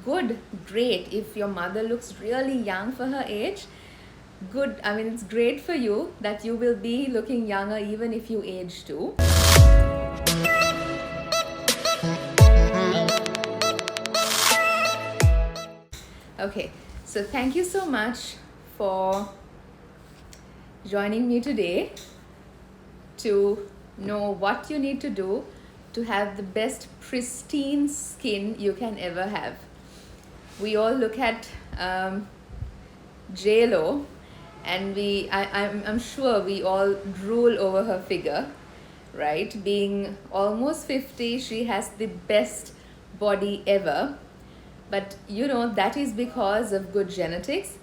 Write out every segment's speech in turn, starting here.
good, great. If your mother looks really young for her age, good. I mean, it's great for you that you will be looking younger even if you age too. Okay, so thank you so much for joining me today to know what you need to do to have the best pristine skin you can ever have. We all look at J-Lo, and I'm sure we all drool over her figure, right? Being almost 50, she has the best body ever. But that is because of good genetics,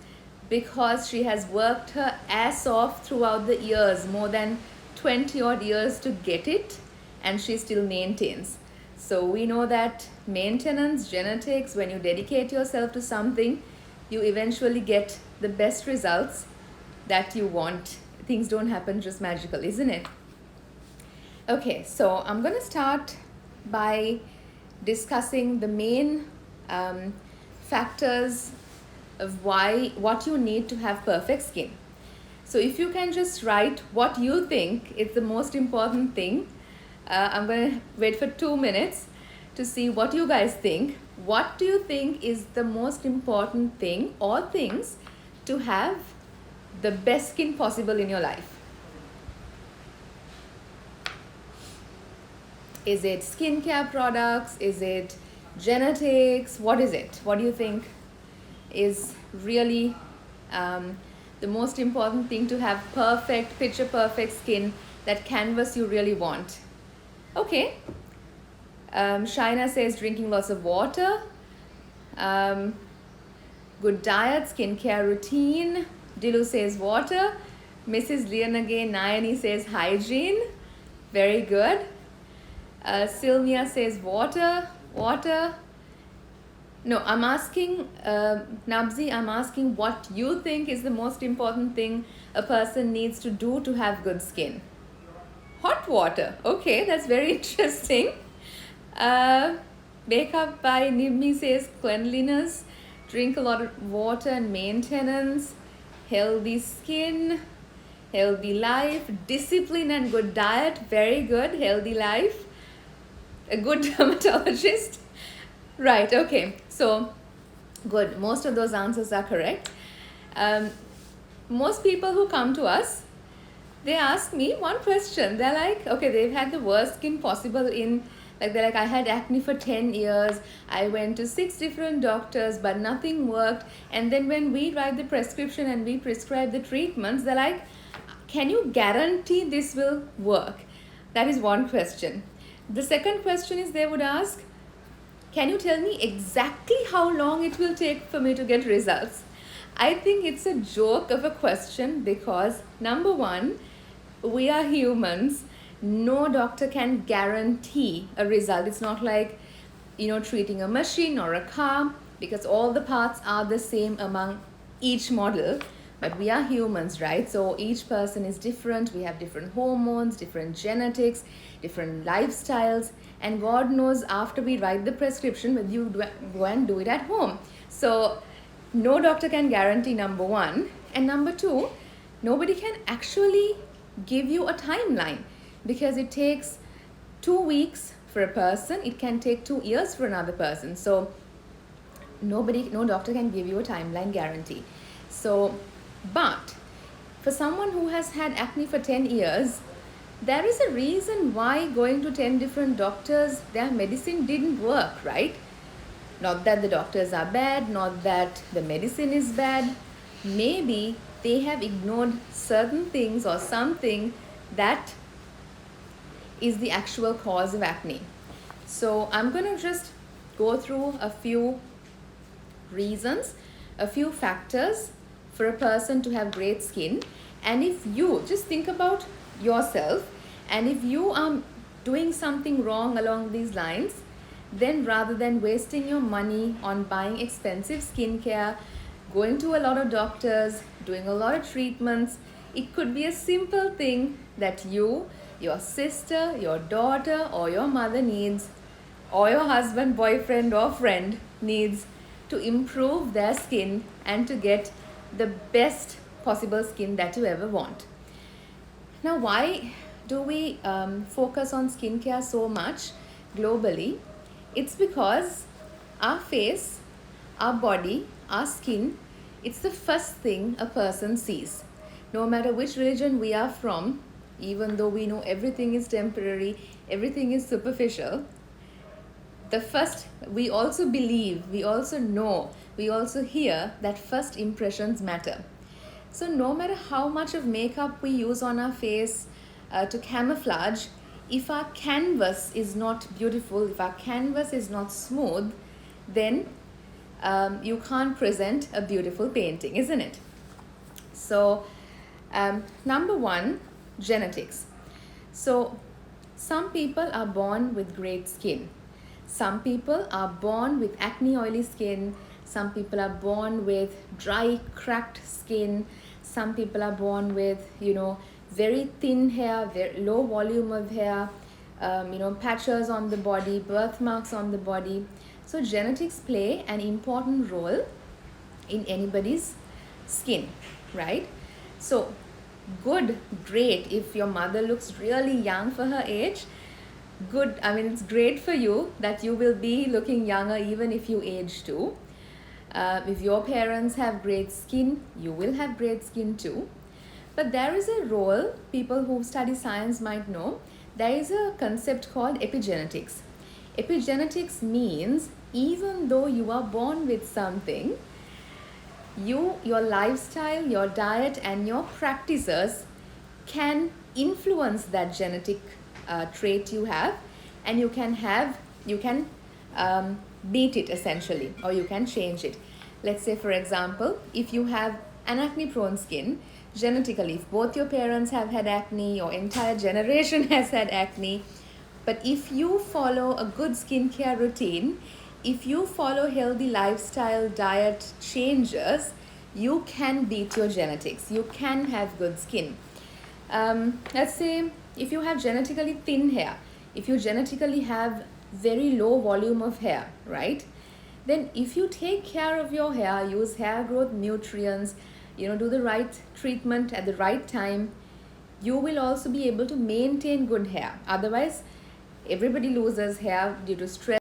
because she has worked her ass off throughout the years, more than 20 odd years to get it, and she still maintains. So we know that maintenance, genetics, when you dedicate yourself to something, you eventually get the best results that you want. Things don't happen just magical, isn't it? Okay, so I'm going to start by discussing the main factors of what you need to have perfect skin. So if you can just write what you think is the most important thing. I'm going to wait for 2 minutes to see what you guys think. What do you think is the most important thing or things to have the best skin possible in your life? Is it skincare products? Is it genetics? What is it? What do you think is really the most important thing to have perfect, picture perfect skin, that canvas you really want? Okay. Shaina says drinking lots of water. Good diet, skincare routine. Dilu says water. Mrs. Leonage Nayani says hygiene. Very good. Sylvia says water. No, I'm asking, Nabzi, I'm asking what you think is the most important thing a person needs to do to have good skin. Hot water. Okay, that's very interesting. Wake up by Nibmi says cleanliness, drink a lot of water and maintenance, healthy skin, healthy life, discipline and good diet. Very good. Healthy life. A good dermatologist. Right, okay. So, good. Most of those answers are correct. Most people who come to us, they ask me one question. They're like, okay, they've had the worst skin possible they're like, I had acne for 10 years. I went to 6 different doctors, but nothing worked. And then when we write the prescription and we prescribe the treatments, they're like, can you guarantee this will work? That is one question. The second question is, they would ask, can you tell me exactly how long it will take for me to get results? I think it's a joke of a question because, number one, we are humans. No doctor can guarantee a result. It's not like, treating a machine or a car, because all the parts are the same among each model. But we are humans, right? So each person is different. We have different hormones, different genetics, different lifestyles. And God knows after we write the prescription whether you go and do it at home. So no doctor can guarantee, number one. And number two, nobody can actually give you a timeline, because it takes 2 weeks for a person. It can take 2 years for another person. So no doctor can give you a timeline guarantee. So, but for someone who has had acne for 10 years, there is a reason why going to 10 different doctors, their medicine didn't work, right? Not that the doctors are bad, not that the medicine is bad. Maybe they have ignored certain things or something that is the actual cause of acne. So I'm going to just go through a few reasons, a few factors for a person to have great skin. And if you just think about yourself, and if you are doing something wrong along these lines, then rather than wasting your money on buying expensive skincare, going to a lot of doctors, doing a lot of treatments, it could be a simple thing that you, your sister, your daughter, or your mother needs, or your husband, boyfriend, or friend needs to improve their skin and to get the best possible skin that you ever want. Now, why do we focus on skincare so much globally? It's because our face, our body, our skin, it's the first thing a person sees. No matter which religion we are from, even though we know everything is temporary, everything is superficial, we also believe, we also know, we also hear that first impressions matter. So no matter how much of makeup we use on our face to camouflage, if our canvas is not beautiful, if our canvas is not smooth, then you can't present a beautiful painting, isn't it? So number one, genetics. So some people are born with great skin. Some people are born with acne, oily skin. Some people are born with dry, cracked skin. Some people are born with, very thin hair, very low volume of hair, patches on the body, birthmarks on the body. So genetics play an important role in anybody's skin, right? So good, great if your mother looks really young for her age. Good, it's great for you that you will be looking younger even if you age too. If your parents have great skin, you will have great skin too. But there is a role, people who study science might know, there is a concept called epigenetics. Epigenetics means even though you are born with something, your lifestyle, your diet and your practices can influence that genetic trait you have, and you can beat it essentially, or you can change it. Let's say, for example, if you have an acne prone skin, genetically, if both your parents have had acne, your entire generation has had acne, but if you follow a good skincare routine, if you follow healthy lifestyle diet changes, you can beat your genetics, you can have good skin. Let's say if you have genetically thin hair, if you genetically have very low volume of hair, right? Then if you take care of your hair, use hair growth nutrients, do the right treatment at the right time, you will also be able to maintain good hair. Otherwise, everybody loses hair due to stress.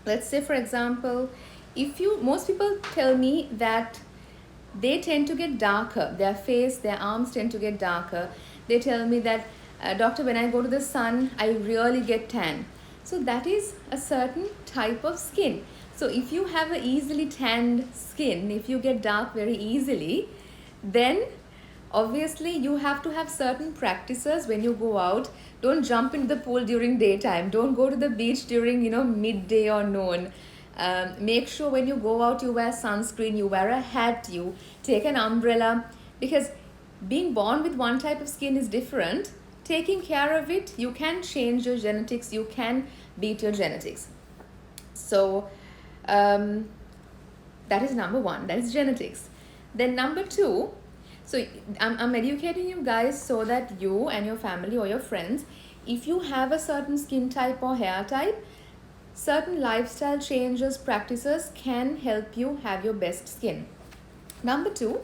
Let's say, for example, most people tell me that they tend to get darker, their face, their arms tend to get darker. They tell me that, doctor, when I go to the sun, I really get tan. So that is a certain type of skin. So if you have an easily tanned skin, if you get dark very easily, then obviously you have to have certain practices when you go out. Don't jump into the pool during daytime. Don't go to the beach during, midday or noon. Make sure when you go out, you wear sunscreen, you wear a hat, you take an umbrella, because being born with one type of skin is different. Taking care of it, you can change your genetics, you can beat your genetics. So that is number one, that is genetics. Then number two, so I'm educating you guys so that you and your family or your friends, if you have a certain skin type or hair type, certain lifestyle changes, practices can help you have your best skin. Number two,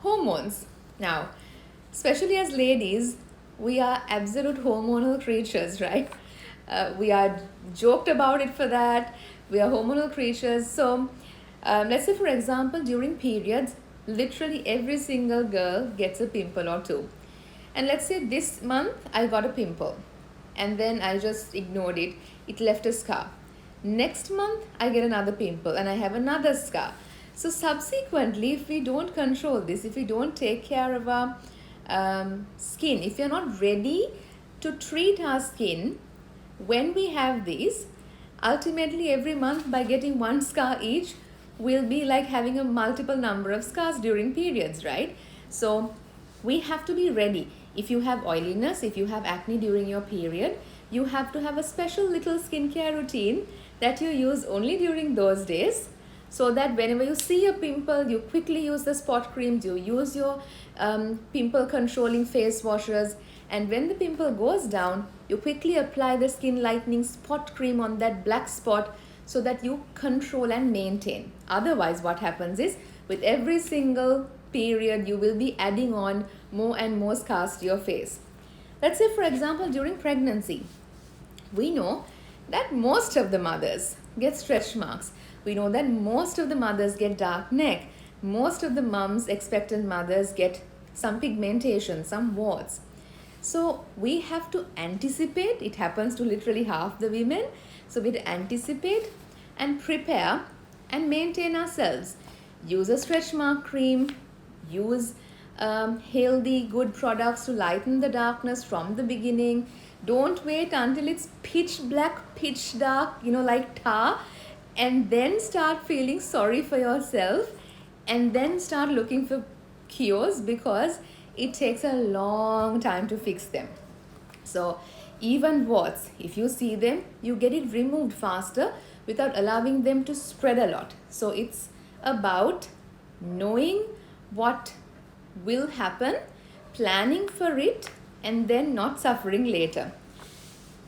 hormones. Now, especially as ladies, we are absolute hormonal creatures, right? We are joked about it for that. We are hormonal creatures. So let's say, for example, during periods, literally every single girl gets a pimple or two. And let's say this month I got a pimple and then I just ignored it. It left a scar. Next month I get another pimple and I have another scar. So subsequently, if we don't control this, if we don't take care of our skin, if you're not ready to treat our skin when we have these, ultimately every month by getting one scar each will be like having a multiple number of scars during periods, right? So we have to be ready. If you have oiliness, if you have acne during your period, you have to have a special little skincare routine that you use only during those days, so that whenever you see a pimple, you quickly use the spot creams, you use your pimple controlling face washes, and when the pimple goes down, you quickly apply the skin lightening spot cream on that black spot so that you control and maintain. Otherwise, what happens is with every single period, you will be adding on more and more scars to your face. Let's say, for example, during pregnancy, we know that most of the mothers get stretch marks. We know that most of the mothers get dark neck. Most of the mums, expectant mothers, get some pigmentation, some warts. So we have to anticipate. It happens to literally half the women. So we have to anticipate and prepare and maintain ourselves. Use a stretch mark cream. Use healthy, good products to lighten the darkness from the beginning. Don't wait until it's pitch black, pitch dark, like tar, and then start feeling sorry for yourself and then start looking for cures, because it takes a long time to fix them. So even warts, if you see them, you get it removed faster without allowing them to spread a lot. So it's about knowing what will happen, planning for it, and then not suffering later.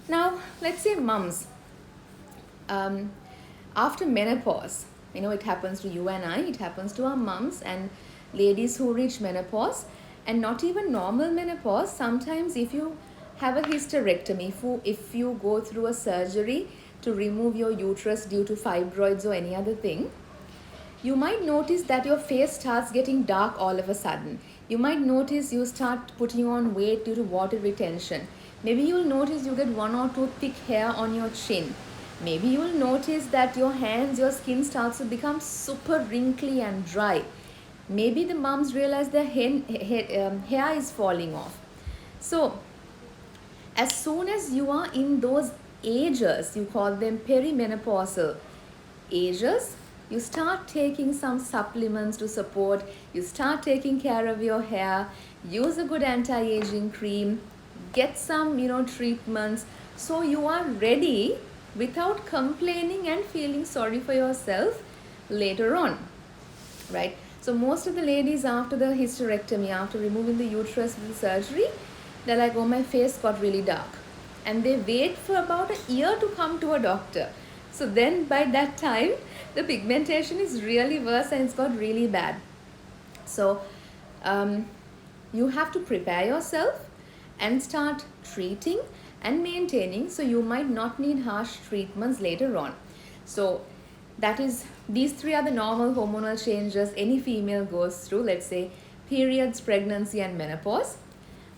Now, let's say mums, after menopause, it happens to you and I, it happens to our mums and ladies who reach menopause, and not even normal menopause. Sometimes if you have a hysterectomy, if you go through a surgery to remove your uterus due to fibroids or any other thing, you might notice that your face starts getting dark all of a sudden. You might notice you start putting on weight due to water retention. Maybe you'll notice you get 1 or 2 thick hair on your chin. Maybe you'll notice that your hands, your skin starts to become super wrinkly and dry. Maybe the mums realize their hair is falling off. So as soon as you are in those ages, you call them perimenopausal ages, you start taking some supplements to support, you start taking care of your hair, use a good anti-aging cream, get some treatments, so you are ready without complaining and feeling sorry for yourself later on, right? So most of the ladies, after the hysterectomy, after removing the uterus with the surgery, they're like, oh, my face got really dark, and they wait for about a year to come to a doctor. So then by that time, the pigmentation is really worse and it's got really bad. So you have to prepare yourself and start treating and maintaining, so you might not need harsh treatments later on. So these 3 are the normal hormonal changes any female goes through, let's say periods, pregnancy, and menopause.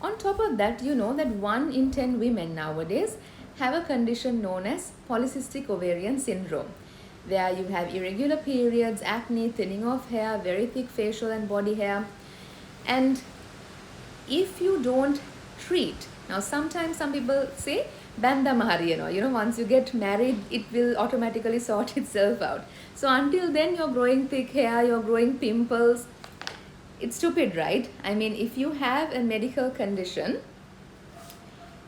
On top of that, you know that 1 in 10 women nowadays have a condition known as polycystic ovarian syndrome, where you have irregular periods, acne, thinning of hair, very thick facial and body hair. And if you don't treat, now sometimes some people say banda mahari, once you get married, it will automatically sort itself out. So until then, you're growing thick hair, you're growing pimples. It's stupid, right? I mean, if you have a medical condition,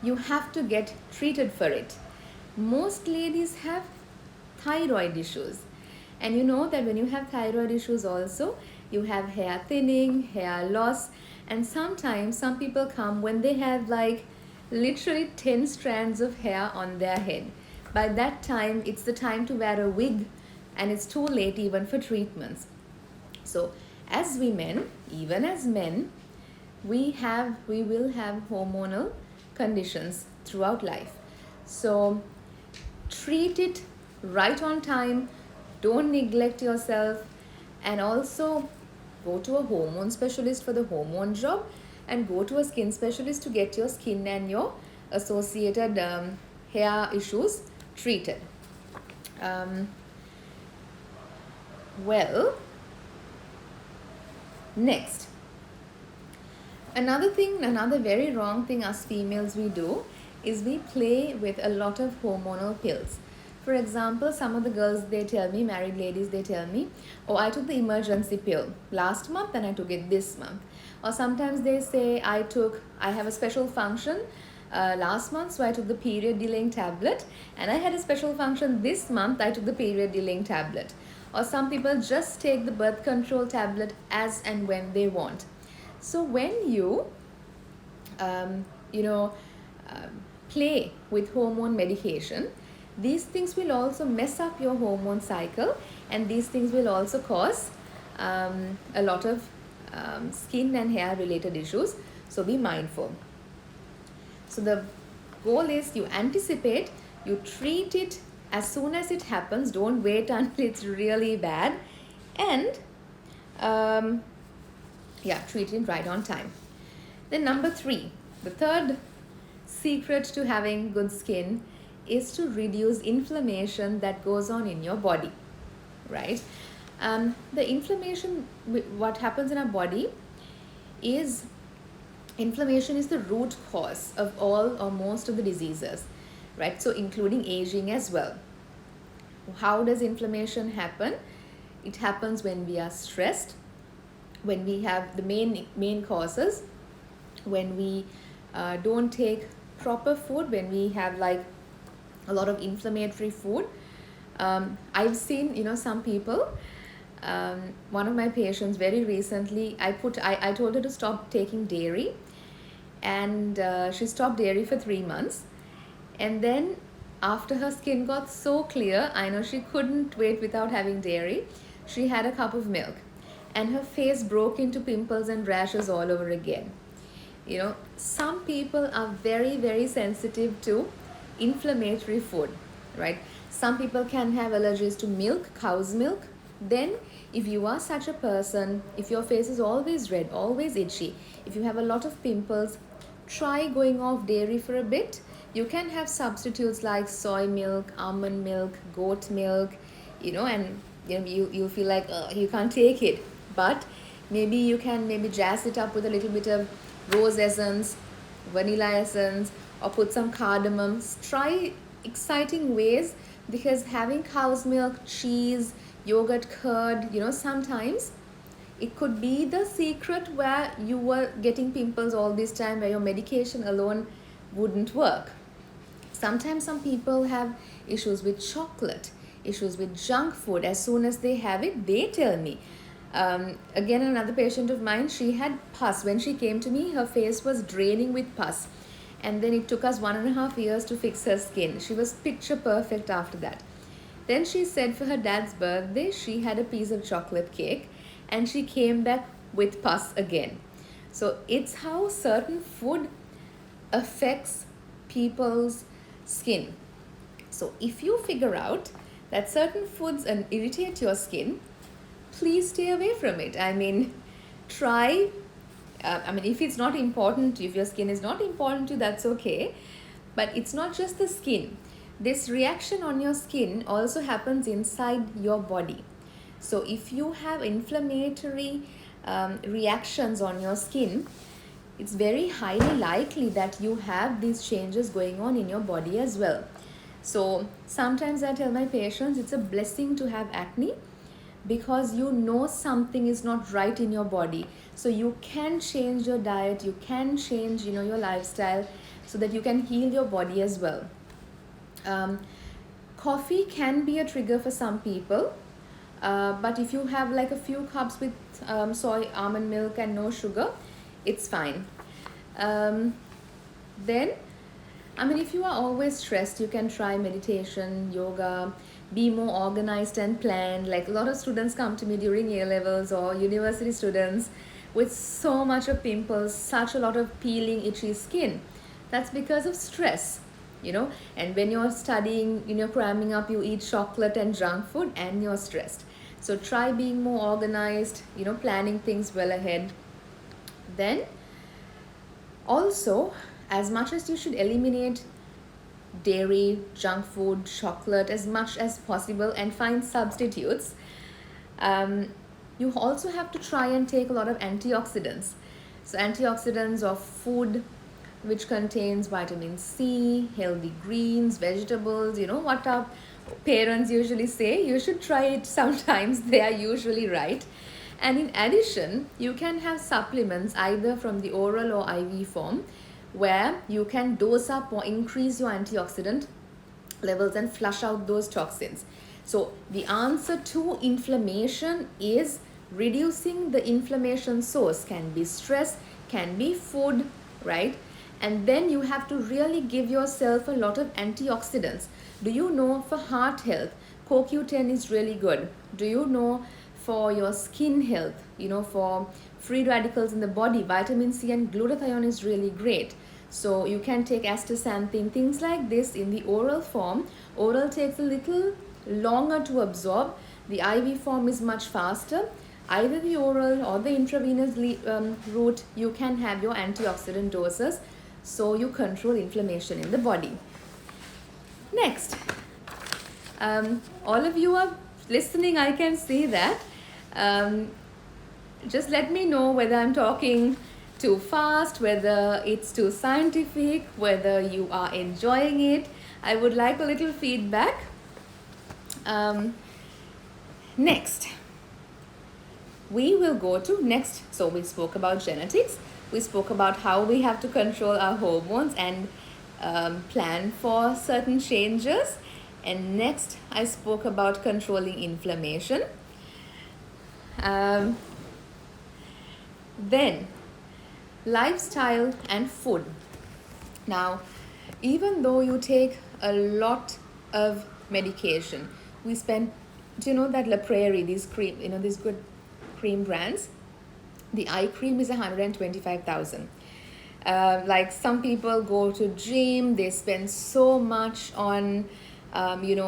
you have to get treated for it. Most ladies have thyroid issues, and you know that when you have thyroid issues also, you have hair thinning, hair loss, and sometimes some people come when they have like literally 10 strands of hair on their head. By that time, it's the time to wear a wig, and it's too late even for treatments. So as women, even as men, we will have hormonal conditions throughout life. So treat it right on time, don't neglect yourself, and also go to a hormone specialist for the hormone job, and go to a skin specialist to get your skin and your associated hair issues treated. Well, next, another very wrong thing us females we do is we play with a lot of hormonal pills. For example, some of the girls, they tell me, married ladies, they tell me, oh, I took the emergency pill last month and I took it this month. Or sometimes they say, I have a special function last month, so I took the period delaying tablet, and I had a special function this month, I took the period delaying tablet. Or some people just take the birth control tablet as and when they want. So when you play with hormone medication, these things will also mess up your hormone cycle, and these things will also cause a lot of skin and hair related issues. So be mindful. So the goal is you anticipate, you treat it as soon as it happens, don't wait until it's really bad, and treat it right on time. Then number 3, the third secret to having good skin is to reduce inflammation that goes on in your body, right? The inflammation, what happens in our body is, inflammation is the root cause of all or most of the diseases, right? So including aging as well. How does inflammation happen? It happens when we are stressed, when we have the main causes, when we don't take proper food, when we have like a lot of inflammatory food. I've seen, some people, one of my patients very recently, I told her to stop taking dairy, and she stopped dairy for 3 months, and then after her skin got so clear, I know she couldn't wait without having dairy. She had a cup of milk and her face broke into pimples and rashes all over again. Some people are very, very sensitive to inflammatory food, right? Some people can have allergies to milk, cow's milk. Then if you are such a person, if your face is always red, always itchy, if you have a lot of pimples, try going off dairy for a bit. You can have substitutes like soy milk, almond milk, goat milk, and you feel like you can't take it, but maybe you can jazz it up with a little bit of rose essence, vanilla essence, or put some cardamom. Try exciting ways, because having cow's milk, cheese, yogurt, curd, sometimes it could be the secret where you were getting pimples all this time, where your medication alone wouldn't work. Sometimes some people have issues with chocolate, issues with junk food. As soon as they have it, they tell me. Again, another patient of mine, she had pus. When she came to me, her face was draining with pus. And then it took us 1.5 years to fix her skin. She was picture perfect after that. Then she said for her dad's birthday, she had a piece of chocolate cake and she came back with pus again. So it's how certain food affects people's skin. So if you figure out that certain foods irritate your skin, please stay away from it. Try, if it's not important, if your skin is not important to you, that's okay. But it's not just the skin. This reaction on your skin also happens inside your body. So if you have inflammatory reactions on your skin, it's very highly likely that you have these changes going on in your body as well. So sometimes I tell my patients it's a blessing to have acne, because something is not right in your body. So you can change your diet, you can change your lifestyle, so that you can heal your body as well. Coffee can be a trigger for some people, but if you have like a few cups with soy, almond milk and no sugar, it's fine. Then if you are always stressed, you can try meditation, yoga, be more organized and planned. Like a lot of students come to me during A-levels or university students with so much of pimples, such a lot of peeling, itchy skin. That's because of stress, and when you're studying, cramming up, you eat chocolate and junk food and you're stressed. So try being more organized, planning things well ahead. Then also, as much as you should eliminate dairy, junk food, chocolate as much as possible and find substitutes, you also have to try and take a lot of antioxidants. So antioxidants of food which contains vitamin C, healthy greens, vegetables, what our parents usually say. You should try it sometimes. They are usually right. And in addition, you can have supplements either from the oral or IV form, where you can dose up or increase your antioxidant levels and flush out those toxins. So the answer to inflammation is reducing the inflammation source. Can be stress, can be food, right? And then you have to really give yourself a lot of antioxidants. Do you know, for heart health, CoQ10 is really good. Do you know, for your skin health, for free radicals in the body, vitamin C and glutathione is really great. So you can take astaxanthin, things like this in the oral form. Oral takes a little longer to absorb. The IV form is much faster. Either the oral or the intravenous route, you can have your antioxidant doses, so you control inflammation in the body. Next, all of you are listening, I can see that. Just let me know whether I'm talking too fast, whether it's too scientific, whether you are enjoying it. I would like a little feedback. Next, we will go to next. So we spoke about genetics. We spoke about how we have to control our hormones and plan for certain changes. And next, I spoke about controlling inflammation. Then, lifestyle and food. Now, even though you take a lot of medication, we spend, do you know that La Prairie, these cream, these good cream brands, the eye cream is 125,000. Like some people go to gym, they spend so much on,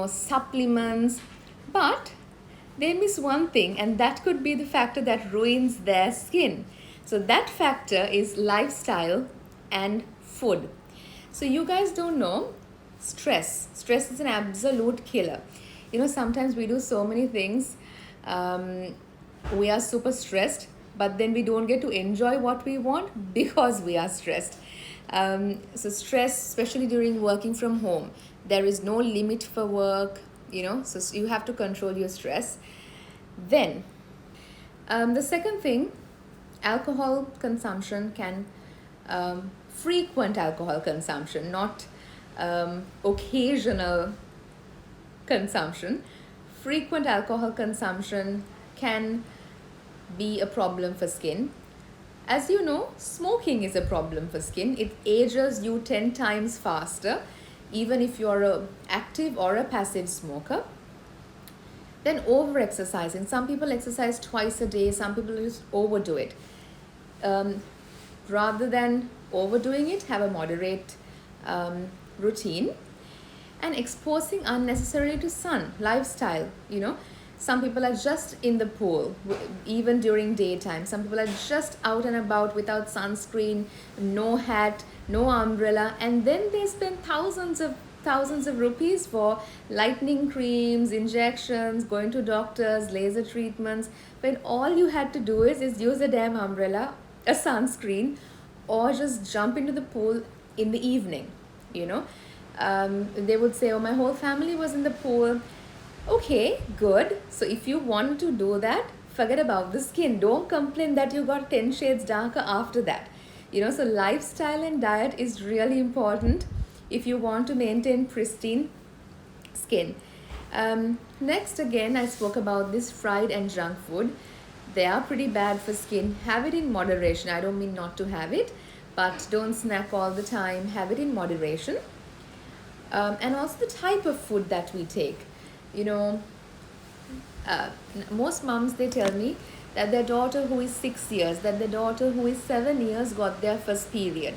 supplements, but they miss one thing, and that could be the factor that ruins their skin. So that factor is lifestyle and food. So you guys don't know, stress is an absolute killer. Sometimes we do so many things, we are super stressed, but then we don't get to enjoy what we want because we are stressed. So stress, especially during working from home, there is no limit for work, so you have to control your stress. Then the second thing, alcohol consumption can, frequent alcohol consumption, not occasional consumption. Frequent alcohol consumption can be a problem for skin. As you know, smoking is a problem for skin. It ages you 10 times faster, even if you're an active or a passive smoker. Then over-exercising. Some people exercise twice a day, some people just overdo it. Rather than overdoing it, have a moderate routine. And exposing unnecessarily to sun, lifestyle, Some people are just in the pool, even during daytime. Some people are just out and about without sunscreen, no hat, no umbrella, and then they spend thousands of rupees for lightening creams, injections, going to doctors, laser treatments, when all you had to do is use a damn umbrella, a sunscreen, or just jump into the pool in the evening, They would say, oh, my whole family was in the pool. Okay, good. So if you want to do that, forget about the skin. Don't complain that you got 10 shades darker after that. So lifestyle and diet is really important if you want to maintain pristine skin. Next, again, I spoke about this fried and junk food. They are pretty bad for skin. Have it in moderation. I don't mean not to have it, but don't snack all the time. Have it in moderation. And also the type of food that we take. Most moms, they tell me that their daughter who is 6 years, that their daughter who is 7 years got their first period.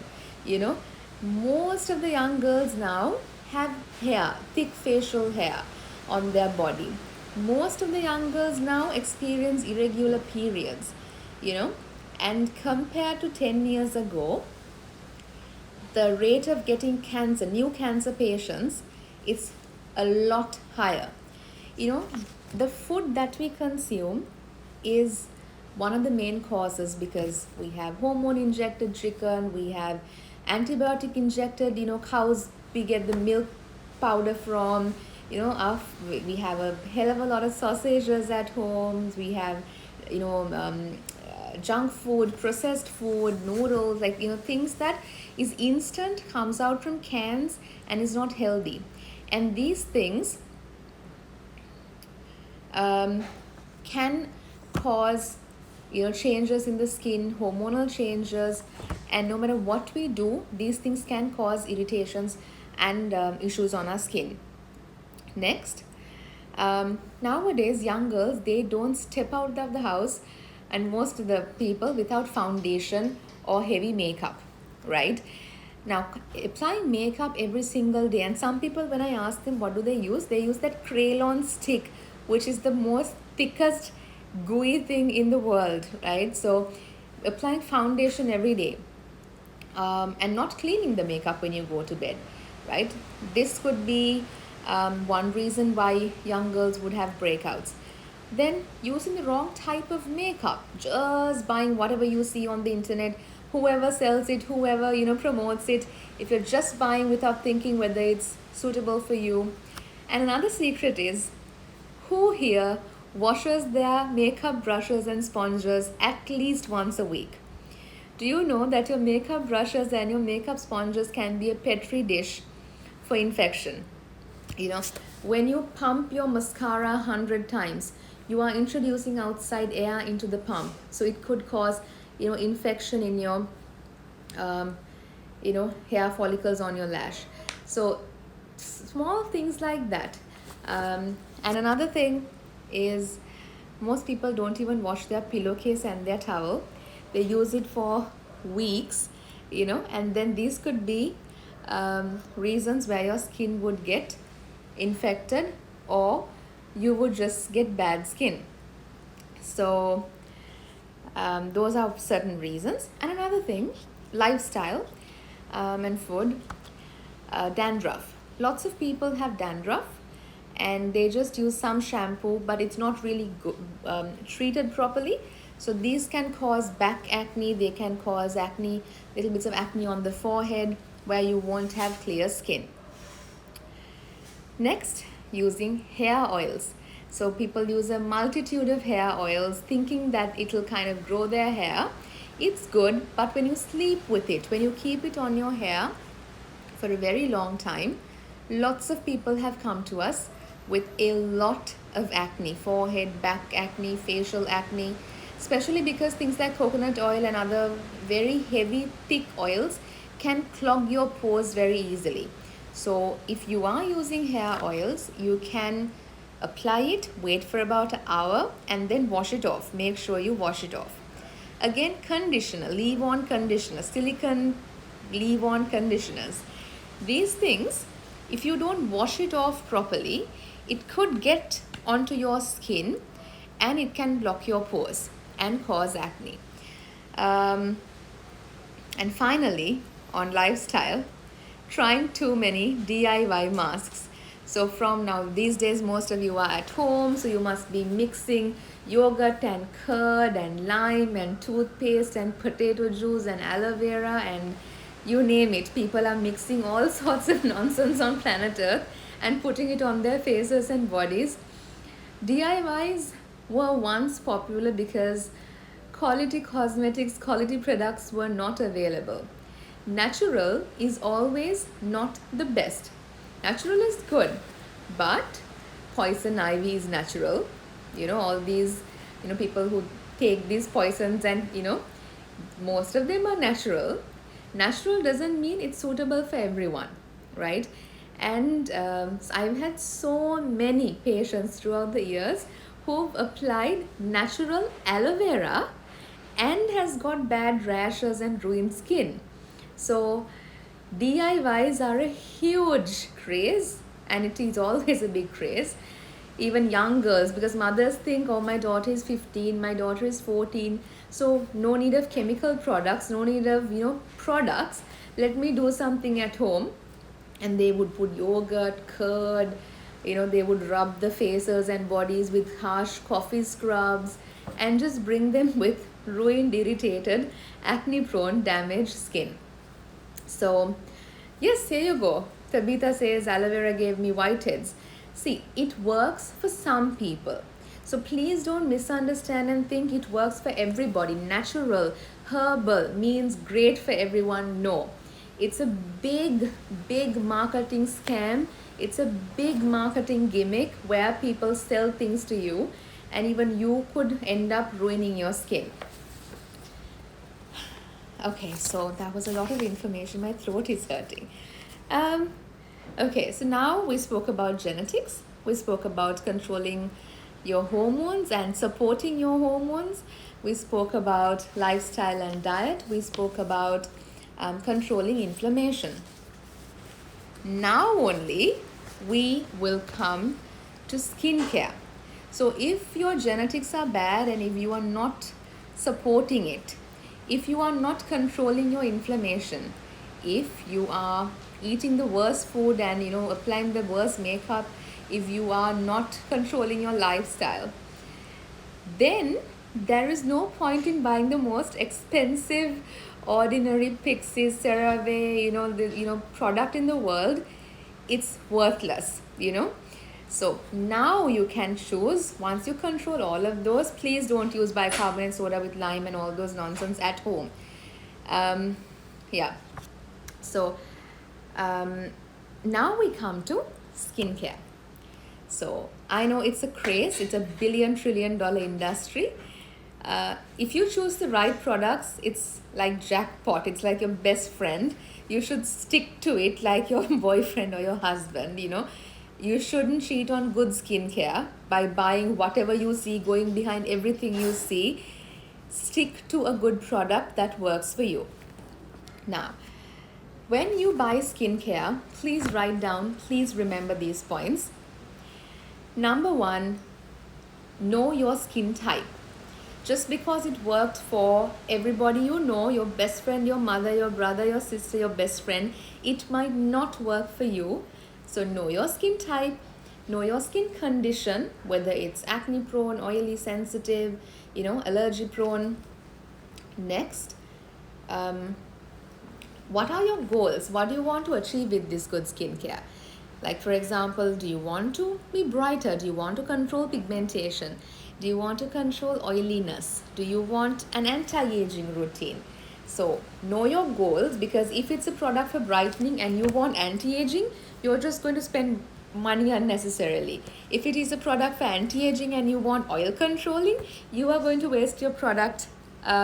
Most of the young girls now have hair, thick facial hair on their body. Most of the young girls now experience irregular periods, and compared to 10 years ago, the rate of getting cancer, new cancer patients, is a lot higher. The food that we consume is one of the main causes, because we have hormone injected chicken, we have antibiotic injected, cows we get the milk powder from, we have a hell of a lot of sausages at home, we have, junk food, processed food, noodles, things that is instant, comes out from cans and is not healthy. And these things can cause changes in the skin, hormonal changes, And no matter what we do, these things can cause irritations and issues on our skin. Next, nowadays young girls, they don't step out of the house, and most of the people, without foundation or heavy makeup, right? Now, applying makeup every single day, and some people, when I ask them what do they use that crayon stick, which is the most thickest gooey thing in the world, right? So applying foundation every day, and not cleaning the makeup when you go to bed, right? This could be one reason why young girls would have breakouts. Then using the wrong type of makeup, just buying whatever you see on the internet, whoever sells it, whoever promotes it. If you're just buying without thinking whether it's suitable for you. And another secret is, who here washes their makeup brushes and sponges at least once a week? Do you know that your makeup brushes and your makeup sponges can be a petri dish for infection? When you pump your mascara 100 times, you are introducing outside air into the pump. So it could cause, infection in your, hair follicles on your lash. So small things like that. And another thing is, most people don't even wash their pillowcase and their towel. They use it for weeks, and then these could be reasons where your skin would get infected, or you would just get bad skin. So those are certain reasons. And another thing, lifestyle and food. Dandruff. Lots of people have dandruff, and they just use some shampoo, but it's not really treated properly. So these can cause back acne. They can cause acne, little bits of acne on the forehead, where you won't have clear skin. Next, using hair oils. So people use a multitude of hair oils thinking that it'll kind of grow their hair. It's good, but when you sleep with it, when you keep it on your hair for a very long time, lots of people have come to us with a lot of acne, forehead, back acne, facial acne, especially because things like coconut oil and other very heavy, thick oils can clog your pores very easily. So if you are using hair oils, you can apply it, wait for about an hour, and then wash it off. Make sure you wash it off. Again, conditioner, leave-on conditioner, silicone leave-on conditioners. These things, if you don't wash it off properly, it could get onto your skin and it can block your pores and cause acne. And finally, on lifestyle, trying too many DIY masks. So from now, these days, most of you are at home, so you must be mixing yogurt and curd and lime and toothpaste and potato juice and aloe vera and you name it. People are mixing all sorts of nonsense on planet Earth and putting it on their faces and bodies. DIYs were once popular because quality cosmetics, quality products were not available. Natural is always not the best. Natural is good, but poison ivy is natural. All these, people who take these poisons and, most of them are natural. Natural doesn't mean it's suitable for everyone, right? And I've had so many patients throughout the years who've applied natural aloe vera and has got bad rashes and ruined skin. So DIYs are a huge craze, and it is always a big craze. Even young girls, because mothers think, oh, my daughter is 15, my daughter is 14, so no need of chemical products, no need of products, let me do something at home. And they would put yogurt, curd, they would rub the faces and bodies with harsh coffee scrubs and just bring them with ruined, irritated, acne prone, damaged skin. So yes, here you go. Tabitha says aloe vera gave me whiteheads. See, it works for some people. So please don't misunderstand and think it works for everybody. Natural, herbal means great for everyone. No. It's a big, big marketing scam. It's a big marketing gimmick where people sell things to you, and even you could end up ruining your skin. Okay, so that was a lot of information. My throat is hurting. Um, okay, so now we spoke about genetics. We spoke about controlling your hormones and supporting your hormones. We spoke about lifestyle and diet. We spoke about controlling inflammation. Now only we will come to skincare. So if your genetics are bad and if you are not supporting it, if you are not controlling your inflammation, if you are eating the worst food and applying the worst makeup, if you are not controlling your lifestyle, then there is no point in buying the most expensive ordinary Pixies, CeraVe, product in the world. It's worthless. So now you can choose. Once you control all of those, please don't use bicarbonate soda with lime and all those nonsense at home. Yeah. So now we come to skincare. So I know it's a craze, it's a billion-trillion-dollar industry. If you choose the right products, it's like jackpot. It's like your best friend. You should stick to it like your boyfriend or your husband. You shouldn't cheat on good skincare by buying whatever you see, going behind everything you see. Stick to a good product that works for you. Now, when you buy skincare, please write down, please remember these points. Number one, know your skin type. Just because it worked for everybody your best friend, your mother, your brother, your sister, your best friend, it might not work for you. So know your skin type, know your skin condition, whether it's acne prone, oily, sensitive, allergy prone. Next, what are your goals? What do you want to achieve with this good skincare? Like, for example, do you want to be brighter? Do you want to control pigmentation? Do you want to control oiliness? Do you want an anti-aging routine? So know your goals, because if it's a product for brightening and you want anti-aging, you're just going to spend money unnecessarily. If it is a product for anti-aging and you want oil controlling, you are going to waste your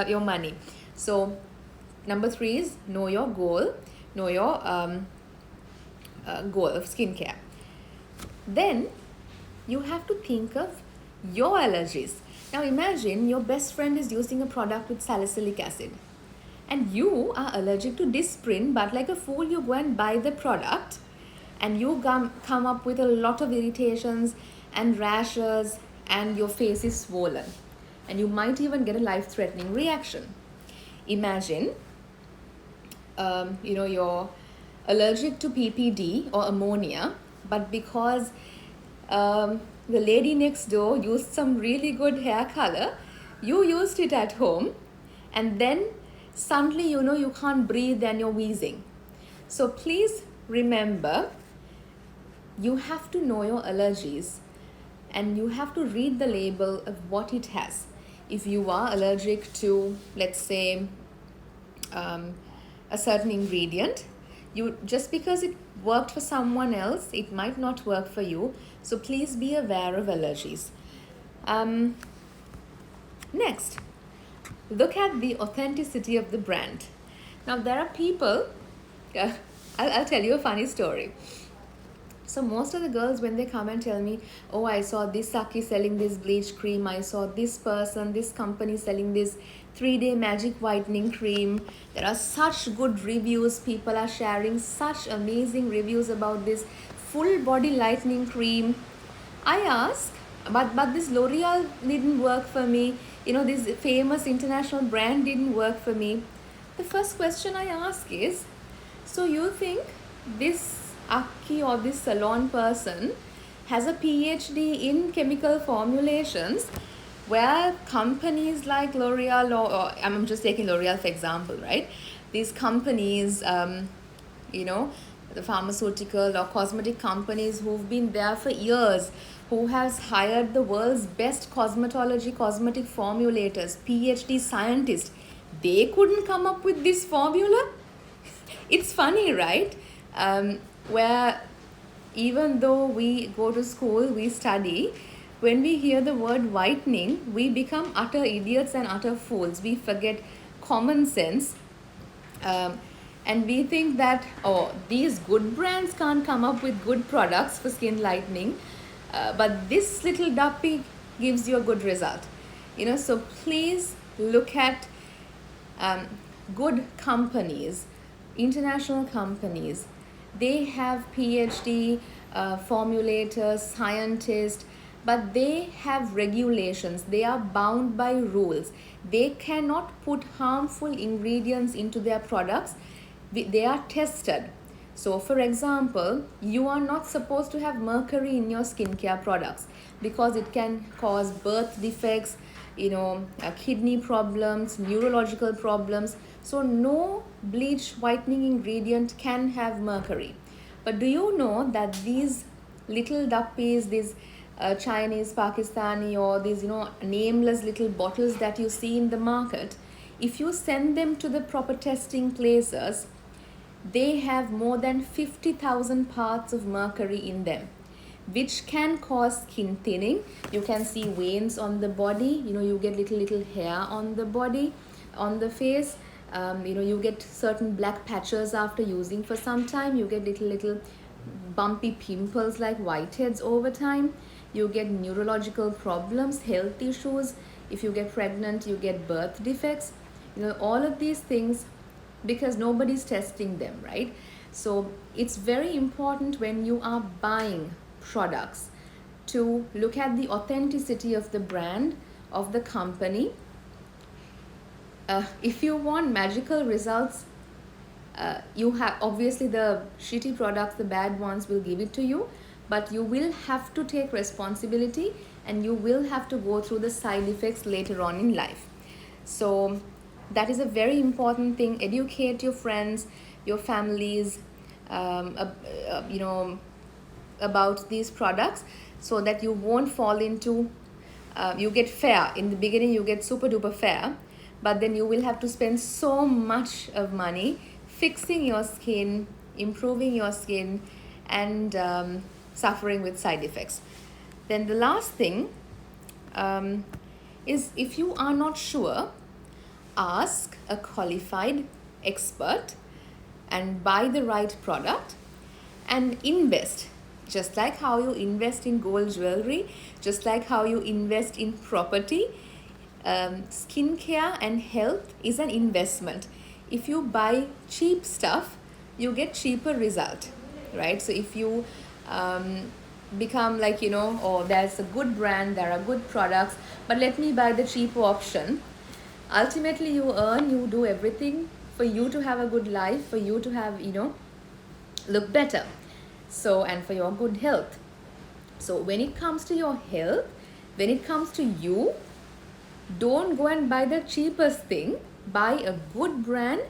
your money. So number 3 is know your goal, know your goal of skincare. Then you have to think of your allergies. Now imagine your best friend is using a product with salicylic acid and you are allergic to Disprin, but like a fool you go and buy the product and you come up with a lot of irritations and rashes and your face is swollen and you might even get a life-threatening reaction. Imagine you're allergic to PPD or ammonia, but because the lady next door used some really good hair color, you used it at home, and then suddenly you can't breathe and you're wheezing. So please remember, you have to know your allergies and you have to read the label of what it has. If you are allergic to, let's say, a certain ingredient, just because it worked for someone else, it might not work for you. So please be aware of allergies. Next, look at the authenticity of the brand. Now there are people, I'll tell you a funny story. So most of the girls, when they come and tell me, oh, I saw this Saki selling this bleach cream, I saw this person, this company selling this 3-day magic whitening cream. There are such good reviews. People are sharing such amazing reviews about this full body lightening cream. I ask, but this L'Oreal didn't work for me. This famous international brand didn't work for me. The first question I ask is, so you think this Aki or this salon person has a PhD in chemical formulations, where companies like L'Oreal, or I'm just taking L'Oreal for example, right? These companies, the pharmaceutical or cosmetic companies who've been there for years, who has hired the world's best cosmetic formulators, PhD scientists, they couldn't come up with this formula? It's funny, right? Where even though we go to school, we study, when we hear the word whitening, we become utter idiots and utter fools. We forget common sense. um, and we think that, oh, these good brands can't come up with good products for skin lightening, but this little duppy gives you a good result. So please look at um, good companies, international companies. They have PhD formulators, scientists, but they have regulations. They are bound by rules. They cannot put harmful ingredients into their products. They are tested. So, for example, you are not supposed to have mercury in your skincare products because it can cause birth defects, kidney problems, neurological problems. So, no bleach whitening ingredient can have mercury. But do you know that these little duppies, these Chinese, Pakistani, or these nameless little bottles that you see in the market, if you send them to the proper testing places, they have more than 50,000 parts of mercury in them, which can cause skin thinning. You can see veins on the body, you get little hair on the body, on the face. You get certain black patches after using for some time. You get little bumpy pimples like whiteheads over time. You get neurological problems, health issues. If you get pregnant, you get birth defects. All of these things, because nobody's testing them, right? So it's very important when you are buying products to look at the authenticity of the brand, of the company. If you want magical results, you have, obviously the shitty products, the bad ones will give it to you, but you will have to take responsibility and you will have to go through the side effects later on in life. So that is a very important thing. Educate your friends, your families, about these products, so that you won't fall into, you get fair. In the beginning, you get super duper fair, but then you will have to spend so much of money fixing your skin, improving your skin, and suffering with side effects. Then the last thing is, if you are not sure, ask a qualified expert and buy the right product and invest. Just like how you invest in gold jewelry, just like how you invest in property, skincare and health is an investment. If you buy cheap stuff, you get cheaper result, right? So if you become like, oh, there's a good brand, there are good products, but let me buy the cheaper option. Ultimately, you do everything for you to have a good life, for you to have, look better. So, and for your good health. So when it comes to your health, when it comes to you, don't go and buy the cheapest thing. Buy a good brand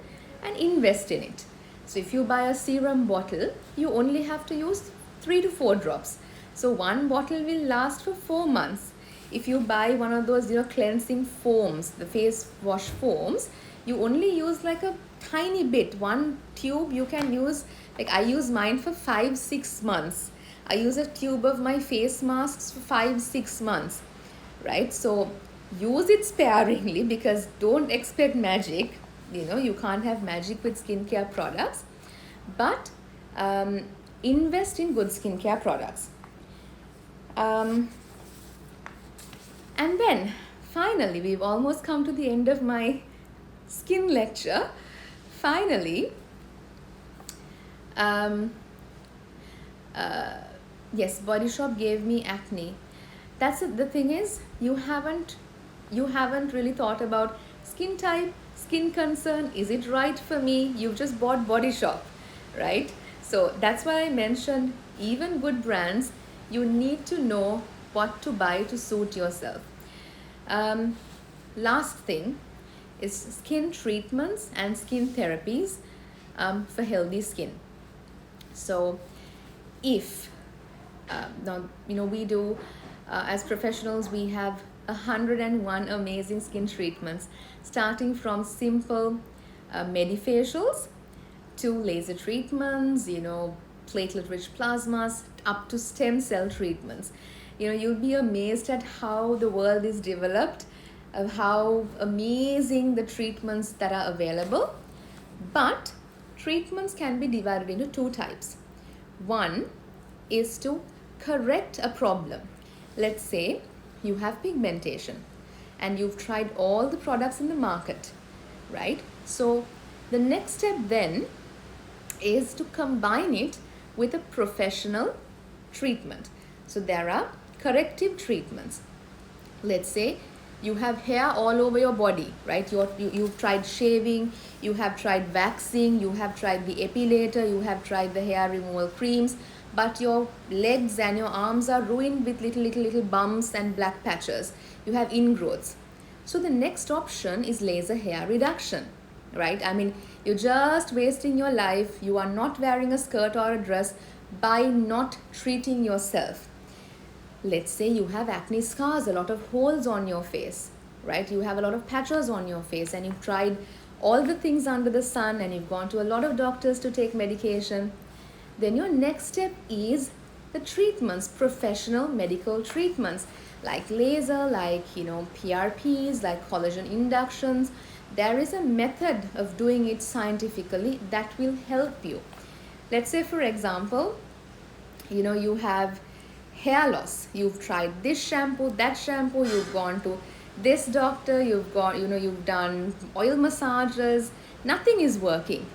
and invest in it. So if you buy a serum bottle, you only have to use 3 to 4 drops. So one bottle will last for 4 months. If you buy one of those, cleansing foams, the face wash foams, you only use like a tiny bit. One tube you can use, like I use mine for 5-6 months. I use a tube of my face masks for 5-6 months, right? So use it sparingly, because don't expect magic. You can't have magic with skincare products, but invest in good skincare products. And then finally, we've almost come to the end of my skin lecture. Finally, yes, Body Shop gave me acne. That's it. The thing is, you haven't really thought about skin type, skin concern. Is it right for me? You've just bought Body Shop, right? So that's why I mentioned, even good brands, you need to know what to buy to suit yourself. Last thing is skin treatments and skin therapies for healthy skin. So if now, we do, as professionals, we have 101 amazing skin treatments, starting from simple medifacials to laser treatments, platelet rich plasmas, up to stem cell treatments. You'll be amazed at how the world is developed, of how amazing the treatments that are available. But treatments can be divided into two types. One is to correct a problem. Let's say you have pigmentation and you've tried all the products in the market, right? So the next step then is to combine it with a professional treatment. So there are corrective treatments. Let's say you have hair all over your body, right? You've tried shaving, you have tried waxing, you have tried the epilator, you have tried the hair removal creams, but your legs and your arms are ruined with little bumps and black patches. You have ingrowths. So the next option is laser hair reduction, right? I mean, you're just wasting your life. You are not wearing a skirt or a dress by not treating yourself. Let's say you have acne scars, a lot of holes on your face, right? You have a lot of patches on your face and you've tried all the things under the sun and you've gone to a lot of doctors to take medication. Then your next step is the treatments, professional medical treatments like laser, like, PRPs, like collagen inductions. There is a method of doing it scientifically that will help you. Let's say, for example, you have hair loss. You've tried this shampoo, that shampoo, you've gone to this doctor, you've done oil massages, nothing is working.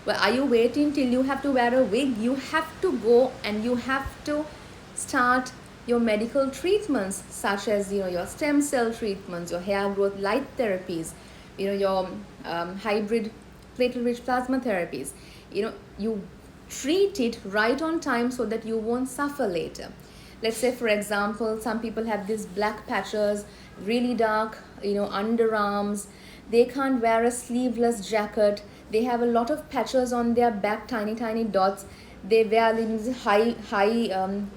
Well, are you waiting till you have to wear a wig? You have to go and you have to start your medical treatments, such as your stem cell treatments, your hair growth light therapies, your hybrid platelet-rich plasma therapies. You treat it right on time so that you won't suffer later. Let's say, for example, some people have these black patches, really dark, underarms. They can't wear a sleeveless jacket. They have a lot of patches on their back, tiny dots. They wear these high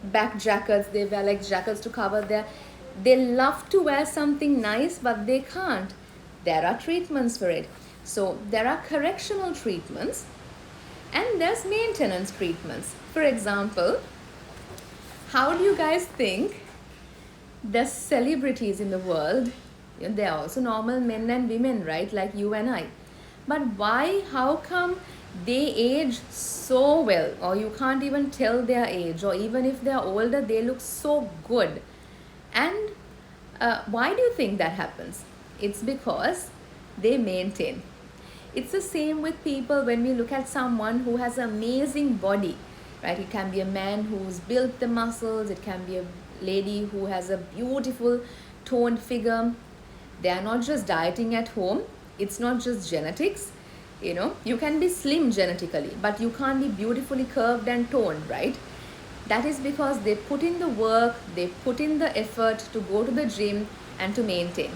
back jackets. They wear like jackets to cover their. They love to wear something nice, but they can't. There are treatments for it. So there are correctional treatments and there's maintenance treatments. For example, how do you guys think the celebrities in the world, they are also normal men and women, right? Like you and I. But how come they age so well, or you can't even tell their age, or even if they're older, they look so good? And why do you think that happens? It's because they maintain. It's the same with people. When we look at someone who has an amazing body, right? It can be a man who's built the muscles. It can be a lady who has a beautiful toned figure. They are not just dieting at home. It's not just genetics. You can be slim genetically, but you can't be beautifully curved and toned, right? That is because they put in the work, they put in the effort to go to the gym and to maintain.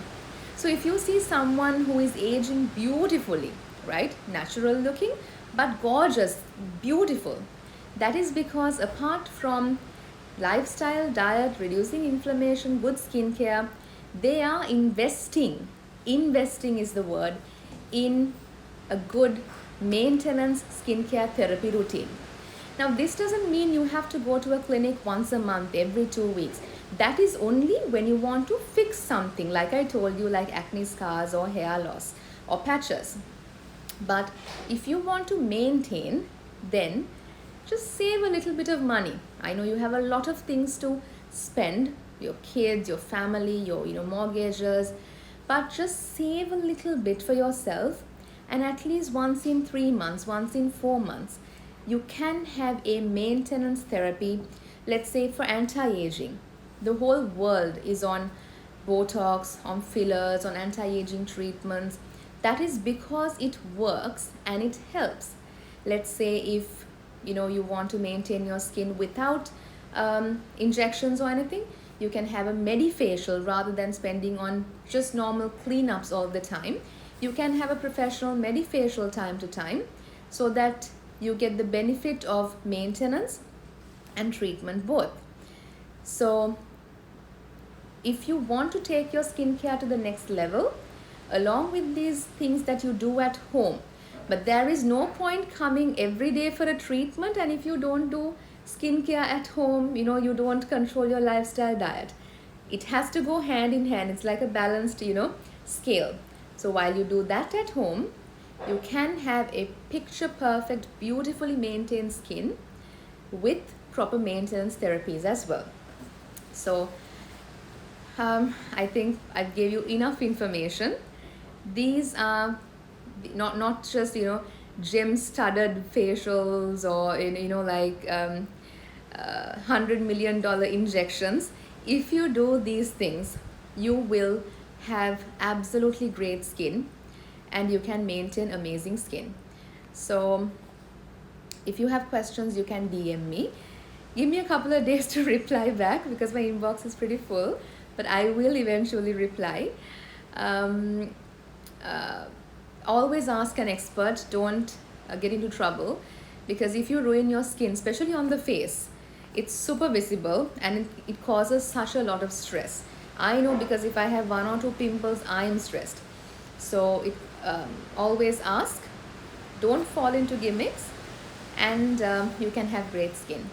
So if you see someone who is aging beautifully, right? Natural looking, but gorgeous, beautiful. That is because apart from lifestyle, diet, reducing inflammation, good skincare, they are investing is the word, in a good maintenance skincare therapy routine. Now, this doesn't mean you have to go to a clinic once a month, every 2 weeks. That is only when you want to fix something, like I told you, like acne scars or hair loss or patches. But if you want to maintain, then just save a little bit of money. I know you have a lot of things to spend, your kids, your family, your mortgages, but just save a little bit for yourself, and at least once in 3 months, once in 4 months, you can have a maintenance therapy. Let's say for anti-aging. The whole world is on Botox, on fillers, on anti-aging treatments. That is because it works and it helps. Let's say if you want to maintain your skin without injections or anything, you can have a medifacial rather than spending on just normal cleanups all the time. You can have a professional medifacial time to time, so that you get the benefit of maintenance and treatment both. So if you want to take your skincare to the next level, along with these things that you do at home, but there is no point coming every day for a treatment, and if you don't do skincare at home, you don't control your lifestyle diet. It has to go hand in hand. It's like a balanced, scale. So while you do that at home, You can have a picture perfect, beautifully maintained skin with proper maintenance therapies as well. So I think I gave you enough information. These are not just gem studded facials or like $100 million injections. If you do these things, you will have absolutely great skin and you can maintain amazing skin. So if you have questions, you can DM me. Give me a couple of days to reply back because my inbox is pretty full, but I will eventually reply. Um, uh, Always ask an expert. Don't get into trouble, because if you ruin your skin, especially on the face, it's super visible and it causes such a lot of stress. I know, because if I have 1 or 2 pimples, I am stressed. So always ask. Don't fall into gimmicks, and you can have great skin.